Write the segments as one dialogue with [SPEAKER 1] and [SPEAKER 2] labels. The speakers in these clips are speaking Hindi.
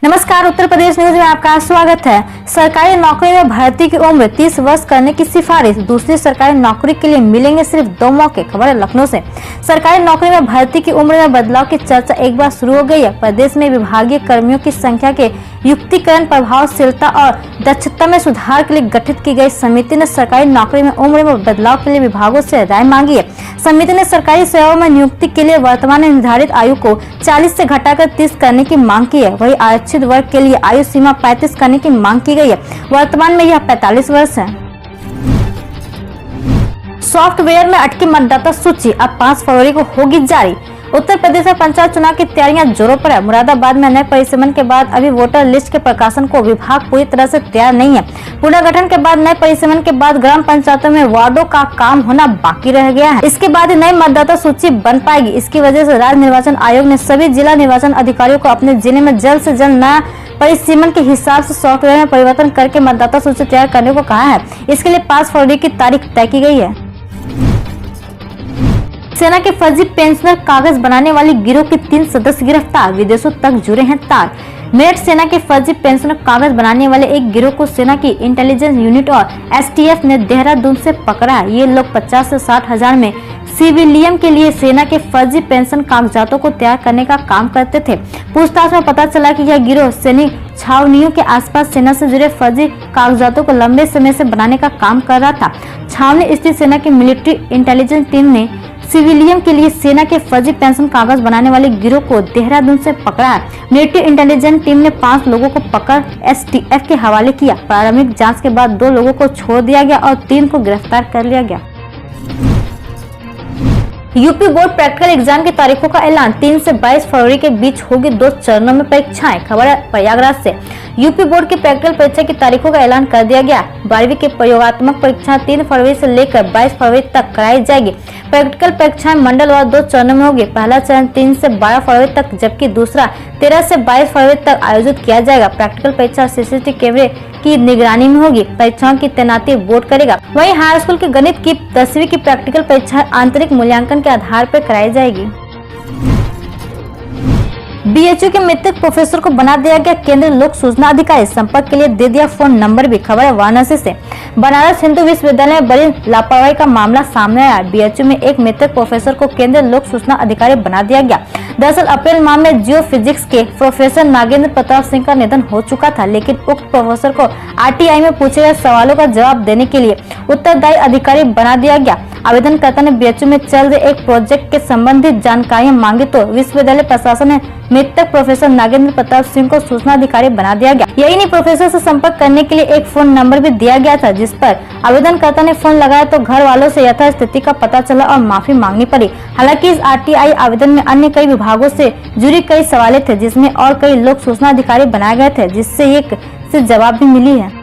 [SPEAKER 1] नमस्कार, उत्तर प्रदेश न्यूज में आपका स्वागत है। सरकारी नौकरी में भर्ती की उम्र 30 वर्ष करने की सिफारिश। दूसरी सरकारी नौकरी के लिए मिलेंगे सिर्फ 2 मौके। खबर है लखनऊ से। सरकारी नौकरी में भर्ती की उम्र में बदलाव की चर्चा एक बार शुरू हो गई है। प्रदेश में विभागीय कर्मियों की संख्या के युक्तिकरण, प्रभावशीलता और दक्षता में सुधार के लिए गठित की गई समिति ने सरकारी नौकरी में उम्र में बदलाव के लिए विभागों से राय मांगी है। समिति ने सरकारी सेवाओं में नियुक्ति के लिए वर्तमान निर्धारित आयु को 40 से घटाकर 30 करने की मांग की है। वही आरक्षित वर्ग के लिए आयु सीमा 35 करने की मांग की गई है। वर्तमान में यह 45 वर्ष है। सॉफ्टवेयर में अटकी मतदाता सूची अब 5 फरवरी को होगी जारी। उत्तर प्रदेश में पंचायत चुनाव की तैयारियां जोरों पर है। मुरादाबाद में नए परिसीमन के बाद अभी वोटर लिस्ट के प्रकाशन को विभाग पूरी तरह से तैयार नहीं है। पुनर्गठन के बाद नए परिसीमन के बाद ग्राम पंचायतों में वार्डों का काम होना बाकी रह गया है। इसके बाद नई मतदाता सूची बन पाएगी। इसकी वजह से राज्य निर्वाचन आयोग ने सभी जिला निर्वाचन अधिकारियों को अपने जिले में जल्द से जल्द नया परिसीमन के हिसाब से सॉफ्टवेयर में परिवर्तन करके मतदाता सूची तैयार करने को कहा है। इसके लिए 5 फरवरी की तारीख तय की गई है। सेना के फर्जी पेंशनर कागज बनाने वाली गिरोह के 3 सदस्य गिरफ्तार। विदेशों तक जुड़े हैं तार। मेरठ सेना के फर्जी पेंशनर कागज बनाने वाले एक गिरोह को सेना की इंटेलिजेंस यूनिट और एसटीएफ ने देहरादून से पकड़ा है। ये लोग 50 से 60 हजार में सिविलियन के लिए सेना के फर्जी पेंशन कागजातों को तैयार करने का काम करते थे। पूछताछ में पता चला कि यह गिरोह सैनिक छावनियों के आसपास सेना से जुड़े फर्जी कागजातों को लंबे समय से बनाने का काम कर रहा था। छावनी स्थित सेना की मिलिट्री इंटेलिजेंस टीम ने सिविलियन के लिए सेना के फर्जी पेंशन कागज बनाने वाले गिरोह को देहरादून से पकड़ा है। मिलिट्री इंटेलिजेंस टीम ने 5 लोगों को पकड़ एसटीएफ के हवाले किया। प्रारंभिक जांच के बाद 2 लोगों को छोड़ दिया गया और 3 को गिरफ्तार कर लिया गया। यूपी बोर्ड प्रैक्टिकल एग्जाम की तारीखों का ऐलान। 3 से 22 फरवरी के बीच होगी 2 चरणों में परीक्षाएं। खबर है प्रयागराज से। यूपी बोर्ड की प्रैक्टिकल परीक्षा की तारीखों का ऐलान कर दिया गया। 12वीं की प्रयोगात्मक परीक्षा 3 फरवरी से लेकर 22 फरवरी तक कराई जाएगी। प्रैक्टिकल परीक्षाएं मंडलवार 2 चरणों में होगी। पहला चरण 3 से 12 फरवरी तक, जबकि दूसरा 13 से 22 फरवरी तक आयोजित किया जाएगा। प्रैक्टिकल परीक्षा सीसीटीवी कैमरे की निगरानी में होगी। परीक्षाओं की तैनाती बोर्ड करेगा। वहीं हाई स्कूल के गणित की 10वीं की प्रैक्टिकल परीक्षा आंतरिक मूल्यांकन के आधार पर कराई जाएगी। बीएचयू के मृतक प्रोफेसर को बना दिया गया केंद्रीय लोक सूचना अधिकारी। संपर्क के लिए दे दिया फोन नंबर भी। खबर है वाराणसी से। बनारस हिंदू विश्वविद्यालय में बड़ी लापरवाही का मामला सामने आया। बीएचयू में एक मृतक प्रोफेसर को केंद्रीय लोक सूचना अधिकारी बना दिया गया। दरअसल अप्रैल माह में जियो फिजिक्स के प्रोफेसर नागेंद्र प्रताप सिंह का निधन हो चुका था, लेकिन उक्त प्रोफेसर को आरटीआई में पूछे गए सवालों का जवाब देने के लिए उत्तरदायी अधिकारी बना दिया गया। आवेदनकर्ता ने बीएचयू में चल रहे एक प्रोजेक्ट के संबंधित जानकारियां मांगी तो विश्वविद्यालय प्रशासन ने मृतक प्रोफेसर नागेंद्र प्रताप सिंह को सूचना अधिकारी बना दिया गया। यही नहीं, प्रोफेसर से संपर्क करने के लिए एक फोन नंबर भी दिया गया था, जिस पर आवेदनकर्ता ने फोन लगाया तो घर वालों से यथास्थिति का पता चला और माफी मांगनी पड़ी। हालांकि इस आरटीआई आवेदन में अन्य कई विभागों से जुड़ी कई सवालें थे, जिसमें और कई लोक सूचना अधिकारी बनाए गए थे, जिससे एक से जवाब भी मिली है।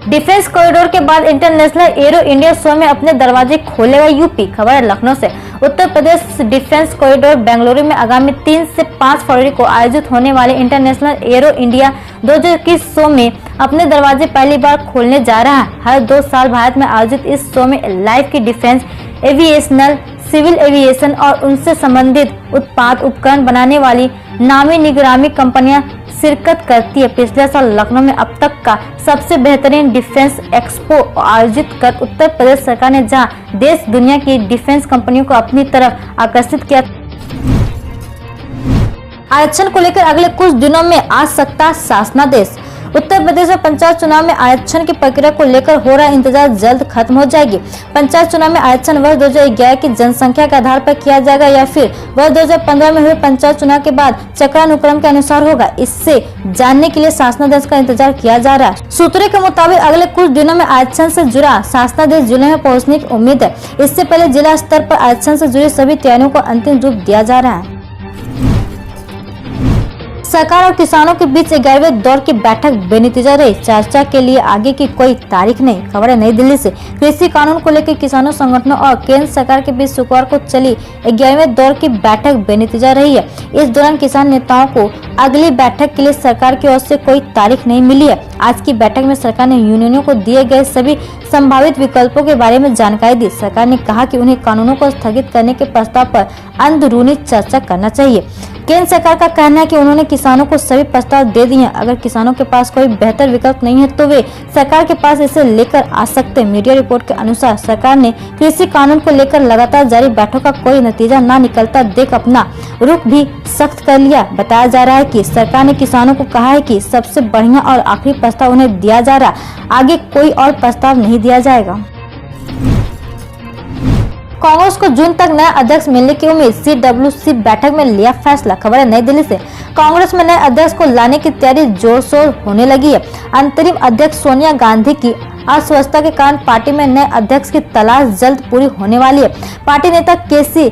[SPEAKER 1] डिफेंस कॉरिडोर के बाद इंटरनेशनल एरो इंडिया शो में अपने दरवाजे खोलेगा यूपी। खबर है लखनऊ से। उत्तर प्रदेश डिफेंस कॉरिडोर बेंगलुरु में आगामी 3 से 5 फरवरी को आयोजित होने वाले इंटरनेशनल एरो इंडिया 2021 शो में अपने दरवाजे पहली बार खोलने जा रहा है। हर 2 साल भारत में आयोजित इस शो में लाइफ की डिफेंस, एविएशनल, सिविल एविएशन और उनसे संबंधित उत्पाद उपकरण बनाने वाली नामी निगरानी कंपनियां शिरकत करती है। पिछले साल लखनऊ में अब तक का सबसे बेहतरीन डिफेंस एक्सपो आयोजित कर उत्तर प्रदेश सरकार ने जहां देश दुनिया की डिफेंस कंपनियों को अपनी तरफ आकर्षित किया। आरक्षण को लेकर अगले कुछ दिनों में आ सकता शासनादेश। उत्तर प्रदेश में पंचायत चुनाव में आरक्षण की प्रक्रिया को लेकर हो रहा इंतजार जल्द खत्म हो जाएगी। पंचायत चुनाव में आरक्षण वर्ष 2011 की जनसंख्या के आधार पर किया जाएगा या फिर वर्ष 2015 में हुए पंचायत चुनाव के बाद चक्रानुक्रम के अनुसार होगा, इससे जानने के लिए शासनादेश का इंतजार किया जा रहा है। सूत्रों के मुताबिक अगले कुछ दिनों में आरक्षण से जुड़ा शासनादेश जिले में पहुँचने की उम्मीद है। इससे पहले जिला स्तर पर आरक्षण से जुड़ी सभी तैयारियों को अंतिम रूप दिया जा रहा है। सरकार और किसानों के बीच 11वें दौर की बैठक बेनतीजा रही। चर्चा के लिए आगे की कोई तारीख नहीं। खबर है नई दिल्ली से। कृषि कानून को लेकर किसानों संगठनों और केंद्र सरकार के बीच शुक्रवार को चली 11वें दौर की बैठक बेनतीजा रही है। इस दौरान किसान नेताओं को अगली बैठक के लिए सरकार की ओर से कोई तारीख नहीं मिली है। आज की बैठक में सरकार ने यूनियनों को दिए गए सभी संभावित विकल्पों के बारे में जानकारी दी। सरकार ने कहा कि उन्हें कानूनों को स्थगित करने के प्रस्ताव पर अंदरूनी चर्चा करना चाहिए। केंद्र सरकार का कहना है कि उन्होंने किसानों को सभी प्रस्ताव दे दिए हैं। अगर किसानों के पास कोई बेहतर विकल्प नहीं है तो वे सरकार के पास इसे लेकर आ सकते हैं। मीडिया रिपोर्ट के अनुसार सरकार ने कृषि कानून को लेकर लगातार जारी बैठक का कोई नतीजा न निकलता देख अपना रुख भी सख्त कर लिया। बताया जा रहा है कि सरकार ने किसानों को कहा है कि सबसे बढ़िया और आखिरी प्रस्ताव उन्हें दिया जा रहा, आगे कोई और प्रस्ताव नहीं दिया जाएगा। कांग्रेस को जून तक नया अध्यक्ष मिलने की उम्मीद, CWC बैठक में लिया फैसला। खबर है नई दिल्ली से। कांग्रेस में नए अध्यक्ष को लाने की तैयारी जोर शोर होने लगी है। अंतरिम अध्यक्ष सोनिया गांधी की अस्वस्थता के कारण पार्टी में नए अध्यक्ष की तलाश जल्द पूरी होने वाली है। पार्टी नेता KC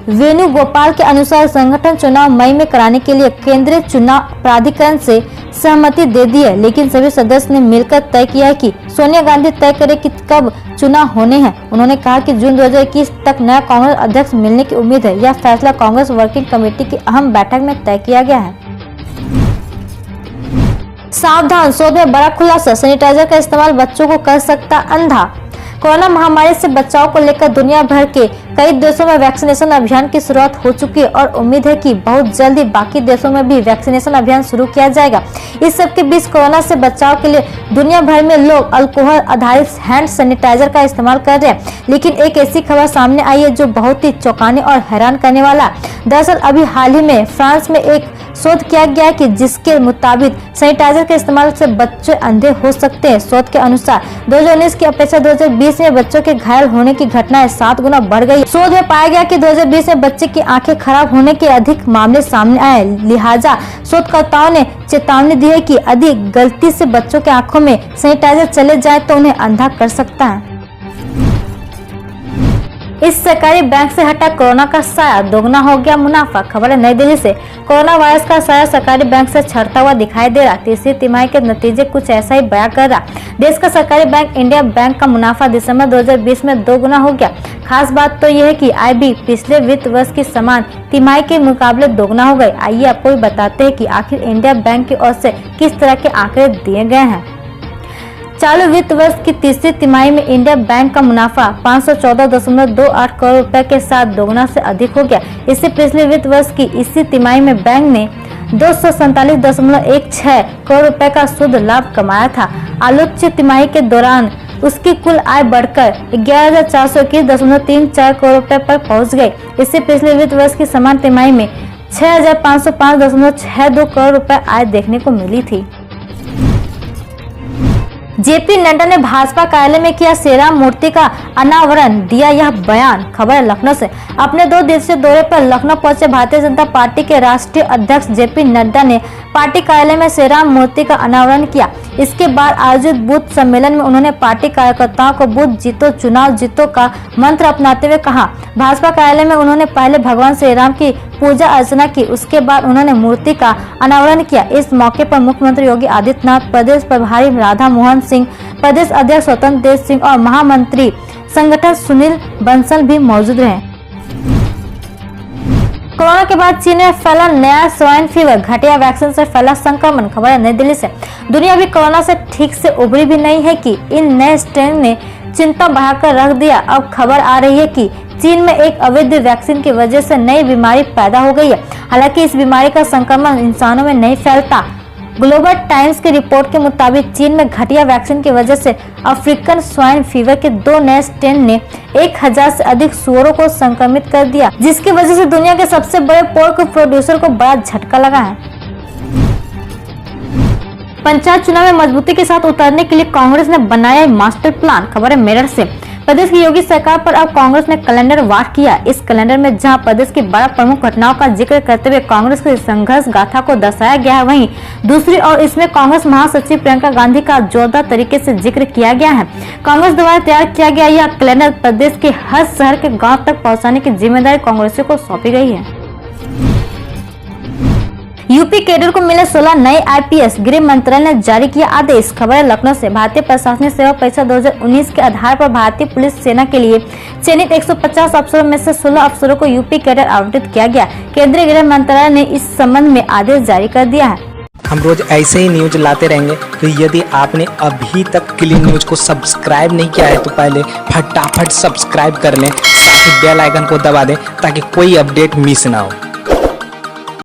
[SPEAKER 1] वेणुगोपाल के अनुसार संगठन चुनाव मई में कराने के लिए केंद्रीय चुनाव प्राधिकरण से सहमति दे दी है, लेकिन सभी सदस्य ने मिलकर तय किया है कि सोनिया गांधी तय करे कि कब चुनाव होने हैं। उन्होंने कहा कि जून 2021 तक नया कांग्रेस अध्यक्ष मिलने की उम्मीद है। यह फैसला कांग्रेस वर्किंग कमेटी की अहम बैठक में तय किया गया है। सावधान, शोध में बड़ा खुलासा, सैनिटाइजर का इस्तेमाल बच्चों को कर सकता अंधा। कोरोना महामारी से बचाव को लेकर दुनिया भर के कई देशों में वैक्सीनेशन अभियान की शुरुआत हो चुकी है और उम्मीद है कि बहुत जल्दी बाकी देशों में भी वैक्सीनेशन अभियान शुरू किया जाएगा। इस सब के बीच कोरोना से बचाव के लिए दुनिया भर में लोग अल्कोहल आधारित हैंड सैनिटाइजर का इस्तेमाल कर रहे हैं, लेकिन एक ऐसी खबर सामने आई है जो बहुत ही चौंकाने और हैरान करने वाला है। दरअसल अभी हाल ही में फ्रांस में एक शोध किया गया है कि जिसके मुताबिक सैनिटाइजर के इस्तेमाल से बच्चे अंधे हो सकते हैं। शोध के अनुसार 2019 की अपेक्षा 2020 में बच्चों के घायल होने की घटनाएं 7 गुना बढ़ गई। शोध में पाया गया कि 2020 में बच्चे की आंखें खराब होने के अधिक मामले सामने आए। लिहाजा शोधकर्ताओं ने चेतावनी दी है कि अधिक गलती से बच्चों के आंखों में सैनिटाइजर चले जाए तो उन्हें अंधा कर सकता है। इस सरकारी बैंक से हटा कोरोना का साया, दोगुना हो गया मुनाफा। खबर है नई दिल्ली से। कोरोना वायरस का साया सरकारी बैंक से छड़ता हुआ दिखाई दे रहा। तीसरी तिमाही के नतीजे कुछ ऐसा ही बयां कर रहा। देश का सरकारी बैंक इंडिया बैंक का मुनाफा दिसंबर 2020 में 2 गुना हो गया। खास बात तो यह है कि आय भी पिछले वित्त वर्ष की समान तिमाही के मुकाबले 2 गुना हो गई। आइए आपको भी बताते हैं कि आखिर इंडिया बैंक की ओर से किस तरह के आंकड़े दिए गए हैं। चालू वित्त वर्ष की तीसरी तिमाही में इंडिया बैंक का मुनाफा 514.28 करोड़ रुपए के साथ दोगुना से अधिक हो गया। इससे पिछले वित्त वर्ष की इसी तिमाही में बैंक ने 247.16 करोड़ रुपए का शुद्ध लाभ कमाया था। आलोच्य तिमाही के दौरान उसकी कुल आय बढ़कर 11,421.34 करोड़ रुपए पर पहुंच गई। इससे पिछले वित्त वर्ष की समान तिमाही में 6,505.62 करोड़ रुपए आय देखने को मिली थी। JP नड्डा ने भाजपा कार्यालय में किया श्री राम मूर्ति का अनावरण, दिया यह बयान। खबर है लखनऊ से। अपने 2 दिवसीय दौरे पर लखनऊ पहुंचे भारतीय जनता पार्टी के राष्ट्रीय अध्यक्ष JP नड्डा ने पार्टी कार्यालय में श्री राम मूर्ति का अनावरण किया। इसके बाद आयोजित बूथ सम्मेलन में उन्होंने पार्टी कार्यकर्ताओं को बूथ जीतो चुनाव जीतो का मंत्र अपनाते हुए कहा। भाजपा कार्यालय में उन्होंने पहले भगवान श्री राम की पूजा अर्चना की, उसके बाद उन्होंने मूर्ति का अनावरण किया। इस मौके पर मुख्यमंत्री योगी आदित्यनाथ, प्रदेश प्रभारी राधा मोहन सिंह, प्रदेश अध्यक्ष स्वतंत्र देव सिंह और महामंत्री संगठन सुनील बंसल भी मौजूद रहे। कोरोना के बाद चीन में फैला नया स्वाइन फीवर, घटिया वैक्सीन से फैला संक्रमण। खबर है नई दिल्ली से। दुनिया भी कोरोना से ठीक से उभरी भी नहीं है कि इन नए स्ट्रेन ने चिंता बढ़ाकर रख दिया। अब खबर आ रही है कि चीन में एक अवैध वैक्सीन की वजह से नई बीमारी पैदा हो गई है। हालांकि इस बीमारी का संक्रमण इंसानों में नहीं फैलता। ग्लोबल टाइम्स की रिपोर्ट के मुताबिक चीन में घटिया वैक्सीन की वजह से अफ्रीकन स्वाइन फीवर के 2 नए स्ट्रेन ने 1000 से अधिक सुअरों को संक्रमित कर दिया, जिसकी वजह से दुनिया के सबसे बड़े पोर्क प्रोड्यूसर को बड़ा झटका लगा है। पंचायत चुनाव में मजबूती के साथ उतरने के लिए कांग्रेस ने बनाया मास्टर प्लान। खबर है मेरठ से। प्रदेश की योगी सरकार पर अब कांग्रेस ने कैलेंडर वार किया। इस कैलेंडर में जहां प्रदेश की 12 प्रमुख घटनाओं का जिक्र करते हुए कांग्रेस की संघर्ष गाथा को दर्शाया गया है, वहीं दूसरी ओर इसमें कांग्रेस महासचिव प्रियंका गांधी का जोरदार तरीके से जिक्र किया गया है। कांग्रेस द्वारा तैयार किया गया यह कैलेंडर प्रदेश के हर शहर के गाँव तक पहुँचाने की जिम्मेदारी कांग्रेसियों को सौंपी गई है। यूपी कैडर को मिले 16 नए IPS, गृह मंत्रालय ने जारी किया आदेश। खबर है लखनऊ से। भारतीय प्रशासनिक सेवा परीक्षा 2019 के आधार पर भारतीय पुलिस सेना के लिए चयनित 150 अफसरों में से 16 अफसरों को यूपी कैडर आवंटित किया गया। केंद्रीय गृह मंत्रालय ने इस संबंध में आदेश जारी कर दिया है।
[SPEAKER 2] हम रोज ऐसे ही न्यूज लाते रहेंगे, तो यदि आपने अभी तक क्लीन न्यूज को सब्सक्राइब नहीं किया है तो पहले फटाफट सब्सक्राइब कर लें, साथ ही बेल आइकन को दबा दें ताकि कोई अपडेट मिस ना हो।